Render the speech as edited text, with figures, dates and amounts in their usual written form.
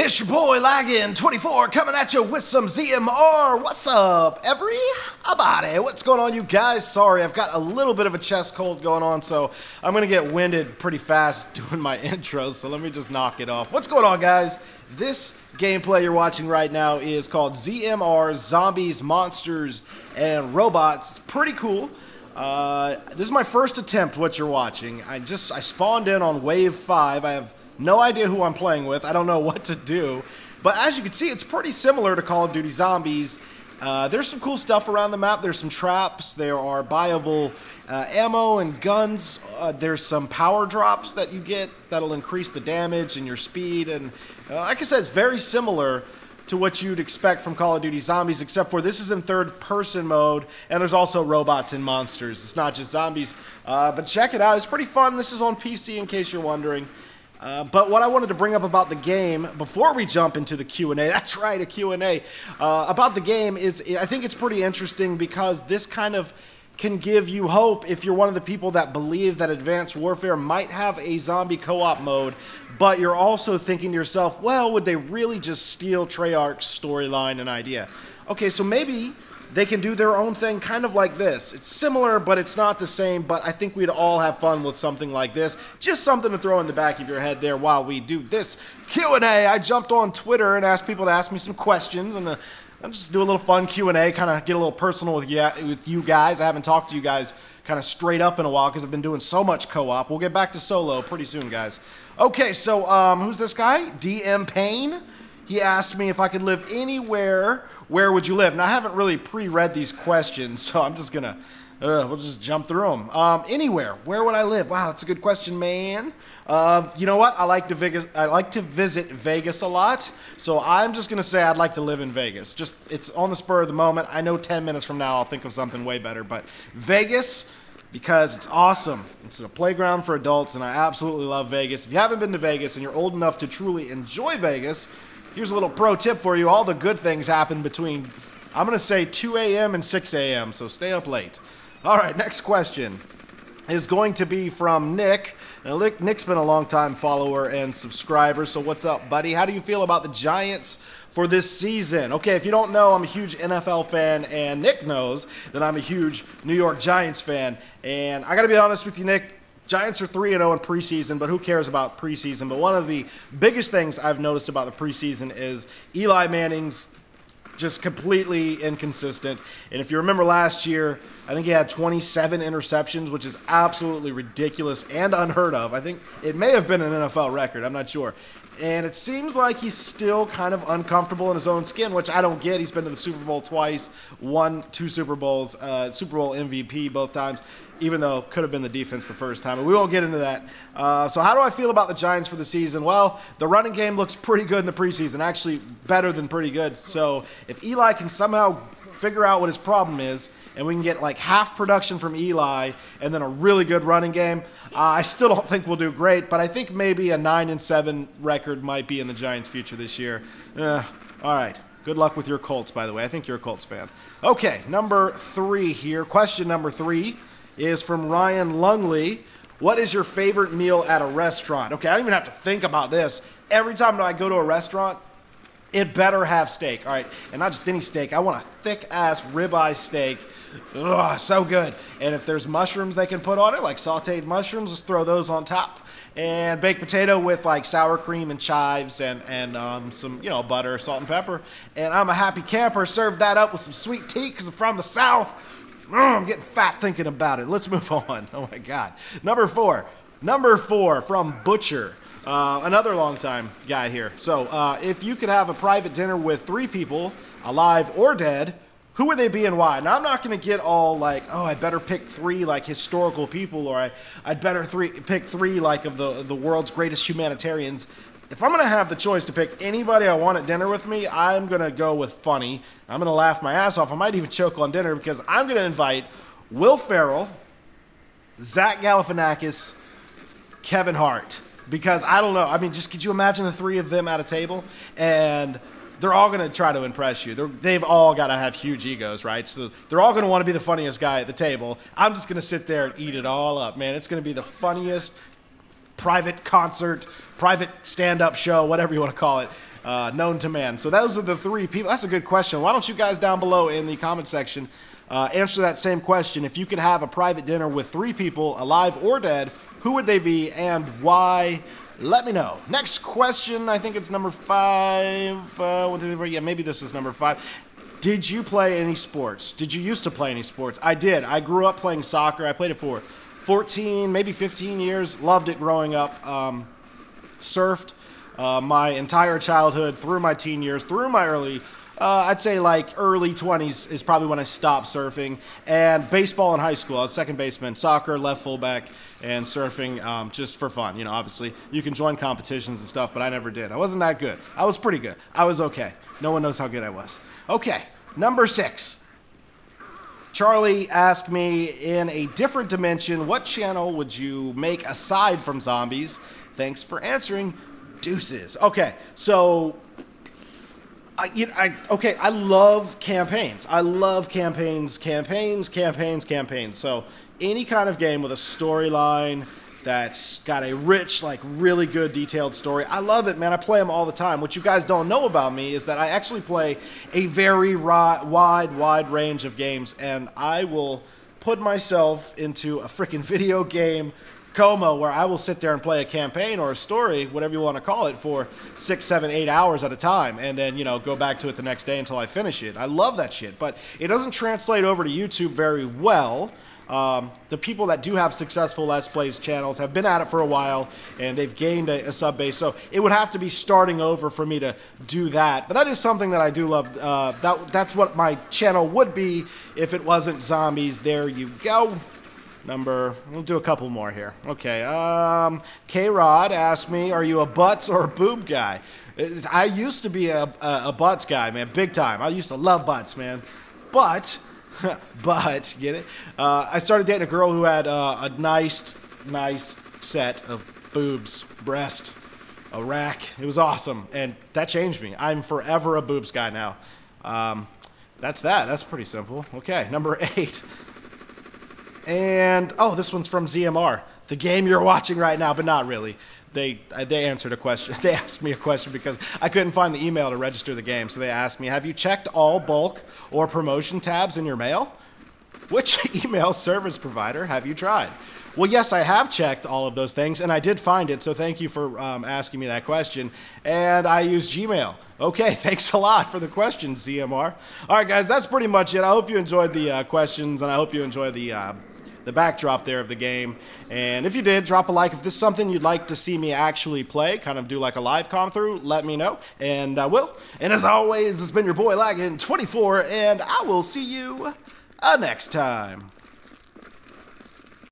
It's your boy Laggin 24 coming at you with some ZMR. What's up, everybody? What's going on, you guys? Sorry, I've got a little bit of a chest cold going on, so I'm gonna get winded pretty fast doing my intros, so let me just knock it off. What's going on, guys? This gameplay you're watching right now is called ZMR Zombies, Monsters, and Robots. It's pretty cool. This is my first attempt, what you're watching. I spawned in on wave 5. I have no idea who I'm playing with. I don't know what to do. But as you can see, it's pretty similar to Call of Duty Zombies. There's some cool stuff around the map. There's some traps. There are buyable ammo and guns. There's some power drops that you get that'll increase the damage and your speed. And like I said, it's very similar to what you'd expect from Call of Duty Zombies, except for this is in third-person mode, and there's also robots and monsters. It's not just zombies. But check it out. It's pretty fun. This is on PC, in case you're wondering. But what I wanted to bring up about the game before we jump into the Q&A, that's right, a Q&A, about the game is I think it's pretty interesting because this kind of can give you hope if you're one of the people that believe that Advanced Warfare might have a zombie co-op mode, but you're also thinking to yourself, well, would they really just steal Treyarch's storyline and idea? Okay, so maybe they can do their own thing kind of like this. It's similar, but it's not the same, but I think we'd all have fun with something like this. Just something to throw in the back of your head there while we do this Q&A. I jumped on Twitter and asked people to ask me some questions, and I'll just do a little fun Q&A, kind of get a little personal with you guys. I haven't talked to you guys kind of straight up in a while because I've been doing so much co-op. We'll get back to solo pretty soon, guys. Okay, so who's this guy? DM Payne. He asked me if I could live anywhere, where would you live? Now, I haven't really pre-read these questions, so I'm just gonna, we'll just jump through them. Anywhere, where would I live? Wow, that's a good question, man. You know what? I like to visit Vegas a lot, so I'm just gonna say I'd like to live in Vegas. Just, it's on the spur of the moment. I know 10 minutes from now I'll think of something way better, but Vegas, because it's awesome. It's a playground for adults, and I absolutely love Vegas. If you haven't been to Vegas and you're old enough to truly enjoy Vegas, here's a little pro tip for you. All the good things happen between, I'm going to say 2 a.m. and 6 a.m., so stay up late. All right, next question is going to be from Nick. Now, Nick's been a long-time follower and subscriber, so what's up, buddy? How do you feel about the Giants for this season? Okay, if you don't know, I'm a huge NFL fan, and Nick knows that I'm a huge New York Giants fan. And I got to be honest with you, Nick, Giants are 3-0 in preseason, but who cares about preseason? But one of the biggest things I've noticed about the preseason is Eli Manning's just completely inconsistent. And if you remember last year, I think he had 27 interceptions, which is absolutely ridiculous and unheard of. I think it may have been an NFL record. I'm not sure. And it seems like he's still kind of uncomfortable in his own skin, which I don't get. He's been to the Super Bowl twice, won 2 Super Bowls, Super Bowl MVP both times, even though it could have been the defense the first time. But we won't get into that. So how do I feel about the Giants for the season? Well, the running game looks pretty good in the preseason, actually better than pretty good. So if Eli can somehow figure out what his problem is, and we can get like half production from Eli and then a really good running game, I still don't think we'll do great, but I think maybe a 9-7 record might be in the Giants' future this year. All right. Good luck with your Colts, by the way. I think you're a Colts fan. Okay, number 3 here. Question number 3 is from Ryan Lungley. What is your favorite meal at a restaurant? Okay, I don't even have to think about this. Every time that I go to a restaurant, it better have steak, all right? And not just any steak. I want a thick-ass ribeye steak. Ugh, so good. And if there's mushrooms they can put on it, like sauteed mushrooms, just throw those on top. And baked potato with like sour cream and chives and some, you know, butter, salt, and pepper. And I'm a happy camper. Serve that up with some sweet tea because I'm from the South. I'm getting fat thinking about it. Let's move on. Oh, my God. Number 4. Number 4 from Butcher. Another longtime guy here. So if you could have a private dinner with 3 people, alive or dead, who would they be and why? Now, I'm not going to get all like, oh, I better pick 3 like historical people, or I'd better pick 3 like of the world's greatest humanitarians. If I'm going to have the choice to pick anybody I want at dinner with me, I'm going to go with funny. I'm going to laugh my ass off. I might even choke on dinner because I'm going to invite Will Ferrell, Zach Galifianakis, Kevin Hart. Because I don't know. I mean, just could you imagine the 3 of them at a table? And they're all going to try to impress you. They've all got to have huge egos, right? So they're all going to want to be the funniest guy at the table. I'm just going to sit there and eat it all up, man. It's going to be the funniest private concert, private stand-up show, whatever you want to call it. known to man. So those are the 3 people. That's a good question. Why don't you guys down below in the comment section answer that same question? If you could have a private dinner with 3 people, alive or dead, who would they be and why? Let me know. Next question, I think it's number 5. Yeah, maybe this is number 5. Did you play any sports? Did you used to play any sports? I did. I grew up playing soccer. I played it for 14, maybe 15 years. Loved it growing up. Surfed my entire childhood, through my teen years, through my early, I'd say like early 20s is probably when I stopped surfing. And baseball in high school. I was second baseman, soccer, left fullback, and surfing just for fun. You know, obviously, you can join competitions and stuff, but I never did. I wasn't that good. I was pretty good. I was okay. No one knows how good I was. Okay, number 6. Charlie asked me, in a different dimension, what channel would you make aside from zombies? Thanks for answering. Deuces. Okay, so I love campaigns. I love campaigns. So any kind of game with a storyline that's got a rich, like really good detailed story, I love it, man. I play them all the time. What you guys don't know about me is that I actually play a very wide range of games, and I will put myself into a freaking video game coma where I will sit there and play a campaign or a story, whatever you want to call it, for 6, 7, 8 hours at a time, and then, you know, go back to it the next day until I finish it. I love that shit, but it doesn't translate over to YouTube very well. The people that do have successful Let's Plays channels have been at it for a while, and they've gained a sub base, so it would have to be starting over for me to do that. But that is something that I do love. That's what my channel would be if it wasn't zombies. There you go. We'll do a couple more here. Okay, K-Rod asked me, are you a butts or a boob guy? I used to be a butts guy, man, big time. I used to love butts, man. But, get it? I started dating a girl who had a nice set of boobs, breast, a rack. It was awesome, and that changed me. I'm forever a boobs guy now. That's that. That's pretty simple. Okay, number 8. And, oh, this one's from ZMR. The game you're watching right now, but not really. They answered a question. They asked me a question because I couldn't find the email to register the game. So they asked me, have you checked all bulk or promotion tabs in your mail? Which email service provider have you tried? Well, yes, I have checked all of those things, and I did find it, so thank you for asking me that question. And I use Gmail. Okay, thanks a lot for the question, ZMR. All right, guys, that's pretty much it. I hope you enjoyed the questions, and I hope you enjoyed the backdrop there of the game. And if you did, drop a like. If this is something you'd like to see me actually play, kind of do like a live con through, let me know, and I will. And as always, it's been your boy Laggin 24, and I will see you next time.